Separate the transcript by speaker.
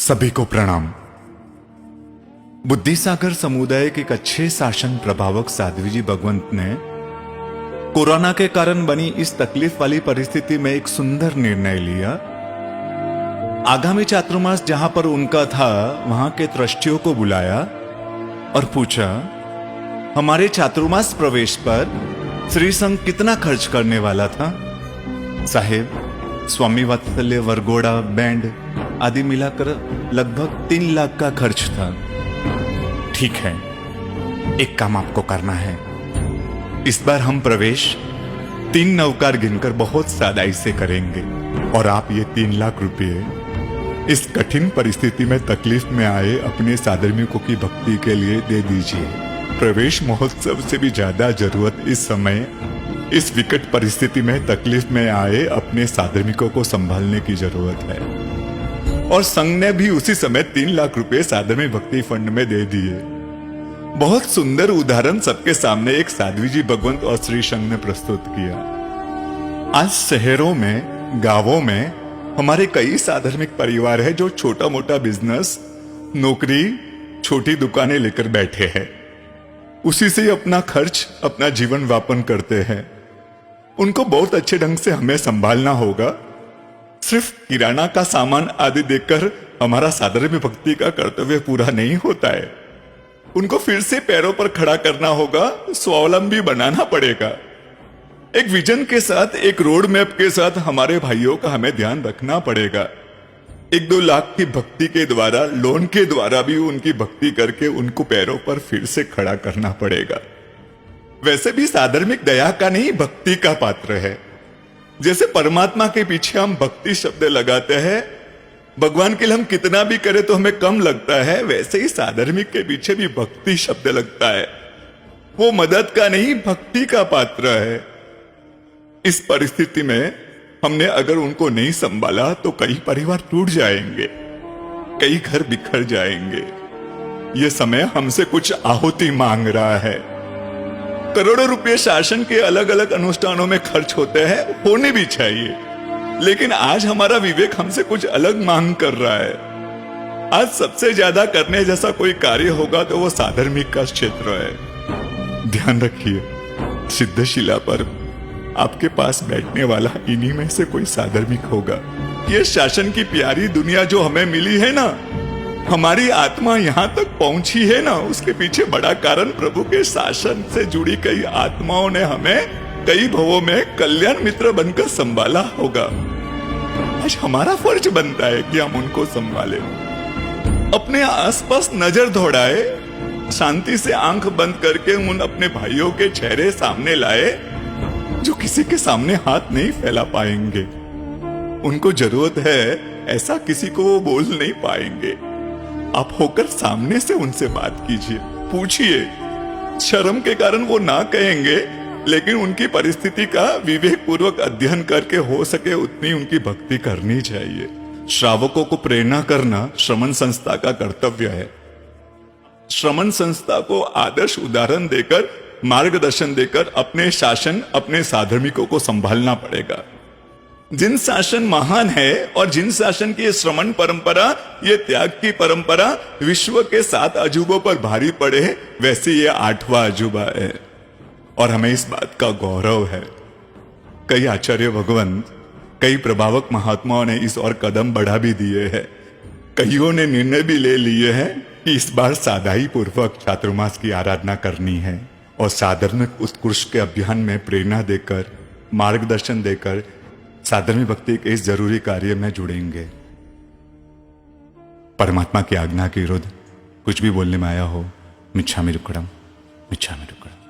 Speaker 1: सभी को प्रणाम। बुद्धिसागर समुदाय के एक अच्छे शासन प्रभावक साध्वी जी भगवंत ने कोरोना के कारण बनी इस तकलीफ वाली परिस्थिति में एक सुंदर निर्णय लिया। आगामी चातुर्मास जहां पर उनका था वहां के ट्रस्टियों को बुलाया और पूछा, हमारे चातुर्मास प्रवेश पर श्री संघ कितना खर्च करने वाला था? साहेब, स्वामी वात्सल्य, वरघोड़ा, बैंड आदि मिलाकर लगभग 3 लाख का खर्च था। ठीक है, एक काम आपको करना है। इस बार हम प्रवेश 3 नवकार गिनकर बहुत सादाई से करेंगे और आप ये 3 लाख रुपए इस कठिन परिस्थिति में तकलीफ में आए अपने साधर्मिकों की भक्ति के लिए दे दीजिए। प्रवेश महोत्सव से भी ज्यादा जरूरत इस समय इस विकट परिस्थिति में तकलीफ में आए अपने साधर्मिकों को संभालने की जरूरत है। और संघ ने भी उसी समय 3 लाख रुपए साधर्मिक भक्ति फंड में दे दिए। बहुत सुंदर उदाहरण सबके सामने एक साध्वी जी भगवंत और श्री संघ ने प्रस्तुत किया। आज शहरों में, गांवों में हमारे कई साधर्मिक परिवार है जो छोटा मोटा बिजनेस, नौकरी, छोटी दुकानें लेकर बैठे हैं। उसी से अपना खर्च, अपना जीवन व्यापन करते हैं। उनको बहुत अच्छे ढंग से हमें संभालना होगा। सिर्फ किराना का सामान आदि देकर हमारा साधर्म्य भक्ति का कर्तव्य पूरा नहीं होता है। उनको फिर से पैरों पर खड़ा करना होगा, स्वावलंबी बनाना पड़ेगा। एक विजन के साथ, एक रोड मैप के साथ हमारे भाइयों का हमें ध्यान रखना पड़ेगा। 1-2 लाख की भक्ति के द्वारा, लोन के द्वारा भी उनकी भक्ति करके उनको पैरों पर फिर से खड़ा करना पड़ेगा। वैसे भी साधर्मिक दया का नहीं, भक्ति का पात्र है। जैसे परमात्मा के पीछे हम भक्ति शब्द लगाते हैं, भगवान के लिए हम कितना भी करें तो हमें कम लगता है, वैसे ही साधर्मिक के पीछे भी भक्ति शब्द लगता है। वो मदद का नहीं, भक्ति का पात्र है। इस परिस्थिति में हमने अगर उनको नहीं संभाला तो कई परिवार टूट जाएंगे, कई घर बिखर जाएंगे। ये समय हमसे कुछ आहुति मांग रहा है। करोड़ों रुपए शासन के अलग अलग अनुष्ठानों में खर्च होते हैं, होने भी चाहिए, लेकिन आज हमारा विवेक हमसे कुछ अलग मांग कर रहा है। आज सबसे ज्यादा करने जैसा कोई कार्य होगा तो वो साधर्मिक का क्षेत्र है। ध्यान रखिए, सिद्धशिला पर आपके पास बैठने वाला इन्हीं में से कोई साधर्मिक होगा। ये शासन की प्यारी दुनिया जो हमें मिली है ना, हमारी आत्मा यहां तक पहुंची है ना, उसके पीछे बड़ा कारण प्रभु के शासन से जुड़ी कई आत्माओं ने हमें कई भवों में कल्याण मित्र बनकर संभाला होगा। आज हमारा फर्ज बनता है कि हम उनको संभालें, अपने आसपास नजर दौड़ाए, शांति से आंख बंद करके उन अपने भाइयों के चेहरे सामने लाए जो किसी के सामने हाथ नहीं फैला पाएंगे। उनको जरूरत है, ऐसा किसी को वो बोल नहीं पाएंगे। आप होकर सामने से उनसे बात कीजिए, पूछिए। शर्म के कारण वो ना कहेंगे, लेकिन उनकी परिस्थिति का विवेक पूर्वक अध्ययन करके हो सके उतनी उनकी भक्ति करनी चाहिए। श्रावकों को प्रेरणा करना श्रमण संस्था का कर्तव्य है। श्रमण संस्था को आदर्श उदाहरण देकर, मार्गदर्शन देकर अपने शासन, अपने साधर्मिकों को संभालना पड़ेगा। जिन शासन महान है और जिन शासन की श्रमण परंपरा, ये त्याग की परंपरा विश्व के 7 अजूबों पर भारी पड़े, वैसे ये 8वां अजूबा है और हमें इस बात का गौरव है। कई आचार्य भगवंत, कई प्रभावक महात्माओं ने इस और कदम बढ़ा भी दिए हैं। कईयों ने निर्णय भी ले लिए हैं कि इस बार सादाई पूर्वक चातुर्मास की आराधना करनी है और साधर्मिक उत्कृष्ट के अभियान में प्रेरणा देकर, मार्गदर्शन देकर साधर्मिक भक्ति के इस जरूरी कार्य में जुड़ेंगे। परमात्मा की आज्ञा के विरुद्ध कुछ भी बोलने में आया हो, मिच्छामि दुक्कडम, मिच्छामि दुक्कडम।